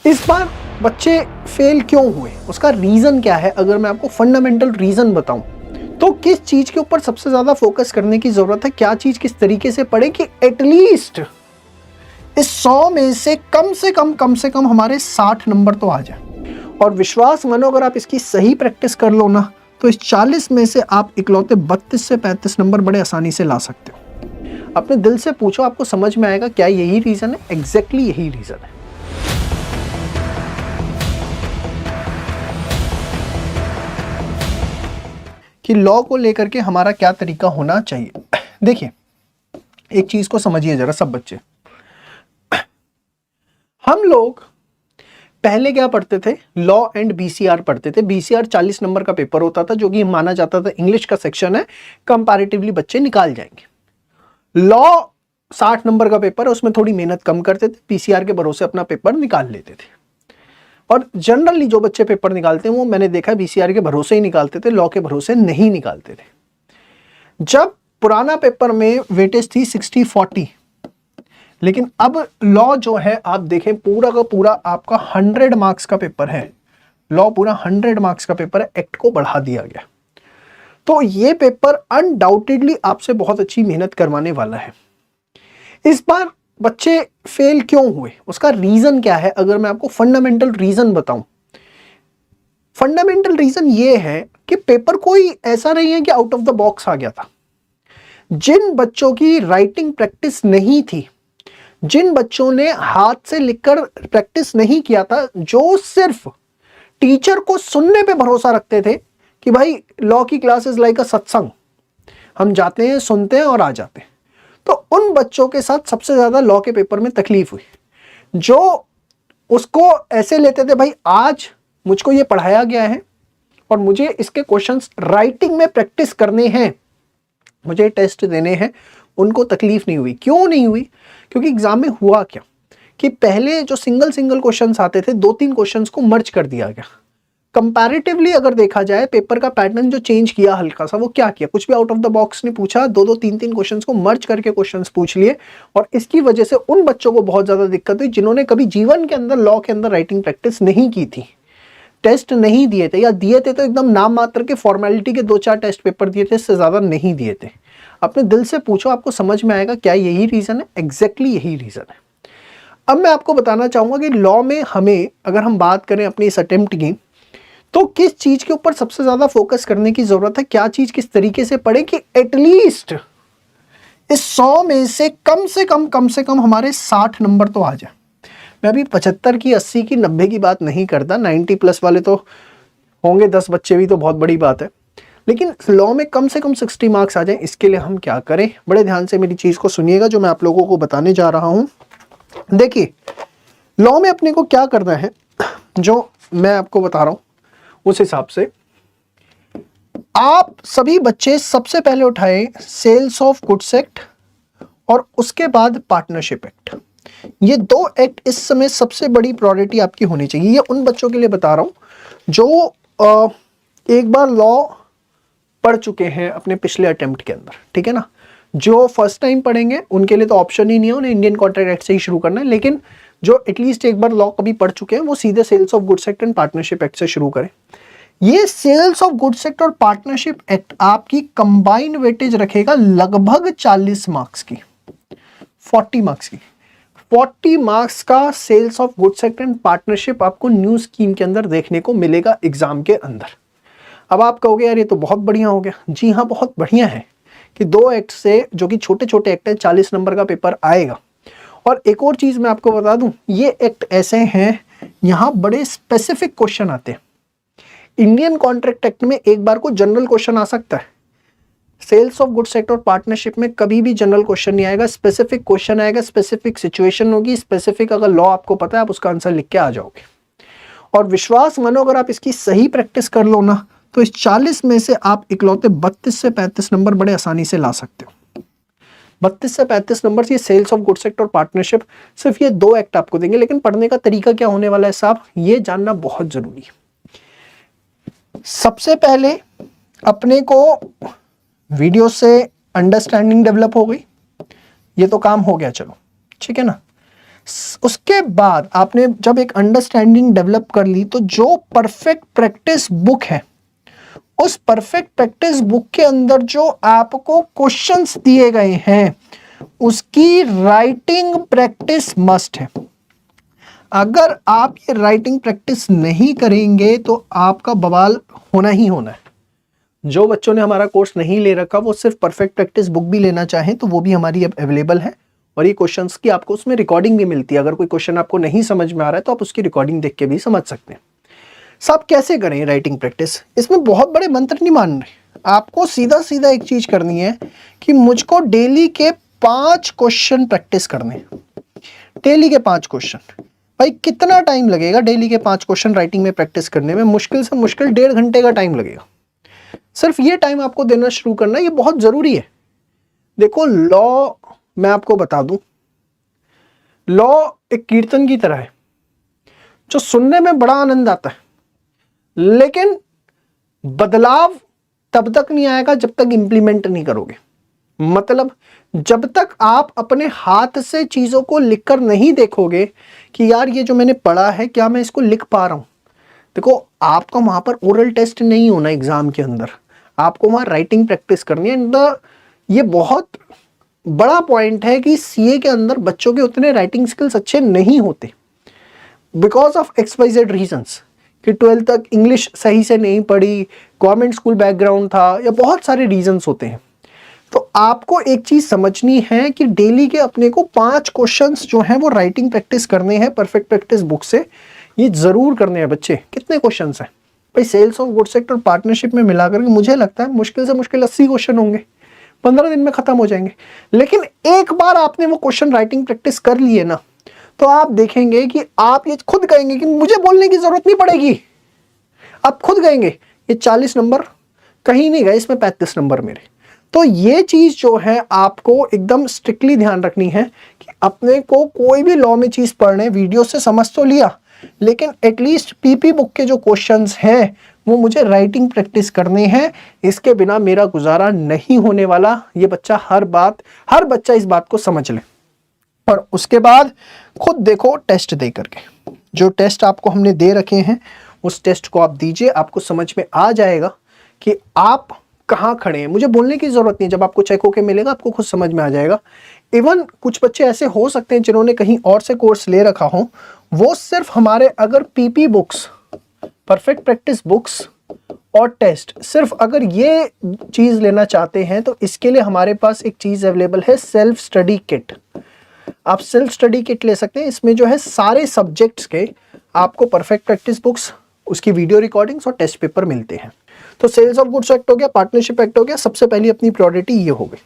इस बार बच्चे फेल क्यों हुए, उसका रीज़न क्या है? अगर मैं आपको फंडामेंटल रीज़न बताऊं तो किस चीज़ के ऊपर सबसे ज़्यादा फोकस करने की ज़रूरत है, क्या चीज़ किस तरीके से पढ़े कि एटलीस्ट इस 100 में से कम से कम हमारे 60 नंबर तो आ जाए। और विश्वास मानो अगर आप इसकी सही प्रैक्टिस कर लो ना तो इस 40 में से आप इकलौते 32 से 35 नंबर बड़े आसानी से ला सकते हो। अपने दिल से पूछो, आपको समझ में आएगा क्या यही रीज़न है? एग्जैक्टली यही रीज़न है। कि लॉ को लेकर के हमारा क्या तरीका होना चाहिए। देखिए, एक चीज को समझिए जरा सब बच्चे, हम लोग पहले क्या पढ़ते थे? लॉ एंड बीसीआर पढ़ते थे। बीसीआर 40 नंबर का पेपर होता था जो कि माना जाता था इंग्लिश का सेक्शन है, कंपैरेटिवली बच्चे निकाल जाएंगे। लॉ 60 नंबर का पेपर है, उसमें थोड़ी मेहनत कम करते थे, बीसीआर के भरोसे अपना पेपर निकाल लेते थे। और जनरली जो बच्चे पेपर निकालते हैं वो मैंने देखा बीसीआर के भरोसे ही निकालते थे, लॉ के भरोसे नहीं निकालते थे। जब पुराना पेपर में वेटेज थी 60-40, लेकिन अब लॉ जो है आप देखें पूरा का पूरा आपका 100 मार्क्स का पेपर है। लॉ पूरा 100 मार्क्स का पेपर है, एक्ट को बढ़ा दिया गया। तो ये पेपर अनडाउटेडली आपसे बहुत अच्छी मेहनत करवाने वाला है। इस बार बच्चे फेल क्यों हुए, उसका रीजन क्या है? अगर मैं आपको फंडामेंटल रीजन बताऊं, फंडामेंटल रीजन ये है कि पेपर कोई ऐसा नहीं है कि आउट ऑफ द बॉक्स आ गया था। जिन बच्चों की राइटिंग प्रैक्टिस नहीं थी, जिन बच्चों ने हाथ से लिखकर प्रैक्टिस नहीं किया था, जो सिर्फ टीचर को सुनने पे भरोसा रखते थे कि भाई लॉ की क्लास इज लाइक अ सत्संग, हम जाते हैं, सुनते हैं और आ जाते हैं, तो उन बच्चों के साथ सबसे ज्यादा लॉ के पेपर में तकलीफ हुई। जो उसको ऐसे लेते थे भाई आज मुझको ये पढ़ाया गया है और मुझे इसके क्वेश्चंस राइटिंग में प्रैक्टिस करने हैं, मुझे टेस्ट देने हैं, उनको तकलीफ नहीं हुई। क्यों नहीं हुई? क्योंकि एग्जाम में हुआ क्या कि पहले जो सिंगल क्वेश्चंस आते थे, 2-3 क्वेश्चंस को मर्ज कर दिया गया। कंपैरेटिवली अगर देखा जाए पेपर का पैटर्न जो चेंज किया हल्का सा, वो क्या किया? कुछ भी आउट ऑफ द बॉक्स नहीं पूछा, 2-3 क्वेश्चंस को मर्ज करके क्वेश्चंस पूछ लिए। और इसकी वजह से उन बच्चों को बहुत ज्यादा दिक्कत हुई जिन्होंने कभी जीवन के अंदर लॉ के अंदर राइटिंग प्रैक्टिस नहीं की थी, टेस्ट नहीं दिए थे, या दिए थे तो एकदम नाम मात्र के फॉर्मेलिटी के 2-4 टेस्ट पेपर दिए थे, इससे ज्यादा नहीं दिए थे। अपने दिल से पूछो, आपको समझ में आएगा क्या यही रीजन है? एग्जैक्टली यही रीजन है। अब मैं आपको बताना चाहूंगा कि लॉ में हमें अगर हम बात करें अपनी इस अटेम्प्ट की, तो किस चीज के ऊपर सबसे ज्यादा फोकस करने की जरूरत है, क्या चीज किस तरीके से पढ़े कि एटलीस्ट इस 100 में से कम हमारे 60 नंबर तो आ जाए। मैं अभी 75 की, 80 की, 90 की बात नहीं करता, 90 प्लस वाले तो होंगे 10 बच्चे भी तो बहुत बड़ी बात है, लेकिन लॉ में कम से कम 60 मार्क्स आ जाए। इसके लिए हम क्या करें? बड़े ध्यान से मेरी चीज को सुनिएगा जो मैं आप लोगों को बताने जा रहा हूं। देखिए, लॉ में अपने को क्या करना है, जो मैं आपको बता रहा हूं उस हिसाब से आप सभी बच्चे सबसे पहले उठाए सेल्स ऑफ गुड्स एक्ट और उसके बाद पार्टनरशिप एक्ट। ये 2 एक्ट इस समय सबसे बड़ी प्रायोरिटी आपकी होनी चाहिए। ये उन बच्चों के लिए बता रहा हूं जो एक बार लॉ पढ़ चुके हैं अपने पिछले अटेम्प्ट के अंदर, ठीक है ना। जो फर्स्ट टाइम पढ़ेंगे उनके लिए तो ऑप्शन ही नहीं है, उन्हें इंडियन कॉन्ट्रैक्ट एक्ट से ही शुरू करना है। लेकिन जो एटलीस्ट एक बार लॉ कभी पढ़ चुके हैं वो सीधे sales of goods act and partnership act से शुरू करें। ये सेल्स ऑफ गुड्स एक्ट और पार्टनरशिप एक्ट आपकी कंबाइंड वेटेज रखेगा लगभग 40 मार्क्स की, 40 मार्क्स की। 40 मार्क्स का sales of goods act and partnership आपको न्यू स्कीम के अंदर देखने को मिलेगा एग्जाम के अंदर। अब आप कहोगे यार ये तो बहुत बढ़िया हो गया। जी हाँ, बहुत बढ़िया है कि 2 एक्ट से, जो कि छोटे छोटे एक्ट है, 40 नंबर का पेपर आएगा। और एक और चीज मैं आपको बता दूं, ये एक्ट ऐसे हैं यहां बड़े स्पेसिफिक क्वेश्चन आते हैं। इंडियन कॉन्ट्रैक्ट एक्ट में एक बार को जनरल क्वेश्चन आ सकता है, सेल्स ऑफ गुड्स एक्ट और पार्टनरशिप में कभी भी जनरल क्वेश्चन नहीं आएगा, स्पेसिफिक क्वेश्चन आएगा, स्पेसिफिक सिचुएशन होगी, स्पेसिफिक अगर लॉ आपको पता है आप उसका आंसर लिख के आ जाओगे। और विश्वास मानो अगर आप इसकी सही प्रैक्टिस कर लो ना तो इस 40 में से आप इकलौते 32 से 35 नंबर बड़े आसानी से ला सकते हो। 32 से 35 नंबर ये सेल्स ऑफ गुड्स एक्ट और पार्टनरशिप, सिर्फ ये 2 एक्ट आपको देंगे। लेकिन पढ़ने का तरीका क्या होने वाला है साहब, ये जानना बहुत जरूरी है। सबसे पहले अपने को वीडियो से अंडरस्टैंडिंग डेवलप हो गई, ये तो काम हो गया, चलो ठीक है ना। उसके बाद आपने जब एक अंडरस्टैंडिंग डेवलप कर ली, तो जो परफेक्ट प्रैक्टिस बुक है, उस परफेक्ट प्रैक्टिस बुक के अंदर जो आपको क्वेश्चंस दिए गए हैं, उसकी राइटिंग प्रैक्टिस मस्ट है। अगर आप ये राइटिंग प्रैक्टिस नहीं करेंगे तो आपका बवाल होना ही होना है। जो बच्चों ने हमारा कोर्स नहीं ले रखा, वो सिर्फ परफेक्ट प्रैक्टिस बुक भी लेना चाहें तो वो भी हमारी अब अवेलेबल है, और ये क्वेश्चंस की आपको उसमें रिकॉर्डिंग भी मिलती है। अगर कोई क्वेश्चन आपको नहीं समझ में आ रहा है तो आप उसकी रिकॉर्डिंग देख के भी समझ सकते हैं। सब कैसे करें राइटिंग प्रैक्टिस, इसमें बहुत बड़े मंत्र नहीं मान रहे। आपको सीधा सीधा एक चीज करनी है कि मुझको डेली के 5 क्वेश्चन प्रैक्टिस करने हैं। डेली के 5 क्वेश्चन। भाई कितना टाइम लगेगा डेली के 5 क्वेश्चन राइटिंग में प्रैक्टिस करने में? मुश्किल से मुश्किल 1.5 घंटे का टाइम लगेगा। सिर्फ ये टाइम आपको देना शुरू करना है, ये बहुत जरूरी है। देखो, लॉ मैं आपको बता दूं, लॉ एक कीर्तन की तरह है जो सुनने में बड़ा आनंद आता है, लेकिन बदलाव तब तक नहीं आएगा जब तक इंप्लीमेंट नहीं करोगे। मतलब जब तक आप अपने हाथ से चीजों को लिखकर नहीं देखोगे कि यार ये जो मैंने पढ़ा है क्या मैं इसको लिख पा रहा हूं। देखो, आपका वहां पर ओरल टेस्ट नहीं होना एग्जाम के अंदर, आपको वहां राइटिंग प्रैक्टिस करनी है। ये बहुत बड़ा पॉइंट है कि सीए के अंदर बच्चों के उतने राइटिंग स्किल्स अच्छे नहीं होते बिकॉज ऑफ XYZ रीजंस, कि 12th तक इंग्लिश सही से नहीं पढ़ी, गवर्नमेंट स्कूल बैकग्राउंड था, या बहुत सारे रीजंस होते हैं। तो आपको एक चीज समझनी है कि डेली के अपने को 5 क्वेश्चंस जो हैं वो राइटिंग प्रैक्टिस करने हैं परफेक्ट प्रैक्टिस बुक से। ये जरूर करने हैं बच्चे। कितने क्वेश्चंस हैं भाई? Sales of good sector partnership में मिलाकर के मुझे लगता है मुश्किल से मुश्किल 80 क्वेश्चन होंगे, 15 दिन में खत्म हो जाएंगे। लेकिन एक बार आपने वो क्वेश्चन राइटिंग प्रैक्टिस कर लिए ना, तो आप देखेंगे कि आप ये खुद कहेंगे कि मुझे बोलने की जरूरत नहीं पड़ेगी। आप खुद कहेंगे ये 40 नंबर कहीं नहीं गए, इसमें 35 नंबर मेरे। तो ये चीज जो है आपको एकदम स्ट्रिक्टली ध्यान रखनी है कि अपने को कोई भी लॉ में चीज पढ़ने, वीडियो से समझ तो लिया, लेकिन एटलीस्ट पीपी बुक के जो क्वेश्चंस हैं वो मुझे राइटिंग प्रैक्टिस करने हैं। इसके बिना मेरा गुजारा नहीं होने वाला। ये बच्चा हर बच्चा इस बात को समझ ले। और उसके बाद खुद देखो टेस्ट दे करके, जो टेस्ट आपको हमने दे रखे हैं उस टेस्ट को आप दीजिए, आपको समझ में आ जाएगा कि आप कहाँ खड़े हैं। मुझे बोलने की जरूरत नहीं, जब आपको चेक होके मिलेगा आपको खुद समझ में आ जाएगा। इवन कुछ बच्चे ऐसे हो सकते हैं जिन्होंने कहीं और से कोर्स ले रखा हो, वो सिर्फ हमारे अगर PP books, perfect practice books और टेस्ट, सिर्फ अगर ये चीज लेना चाहते हैं तो इसके लिए हमारे पास एक चीज अवेलेबल है, सेल्फ स्टडी किट। आप सेल्फ स्टडी किट ले सकते हैं। इसमें जो है सारे सब्जेक्ट्स के आपको परफेक्ट प्रैक्टिस बुक्स, उसकी वीडियो रिकॉर्डिंग्स और टेस्ट पेपर मिलते हैं। तो सेल्स ऑफ गुड्स एक्ट हो गया, पार्टनरशिप एक्ट हो गया, सबसे पहली अपनी प्रायोरिटी ये हो गई।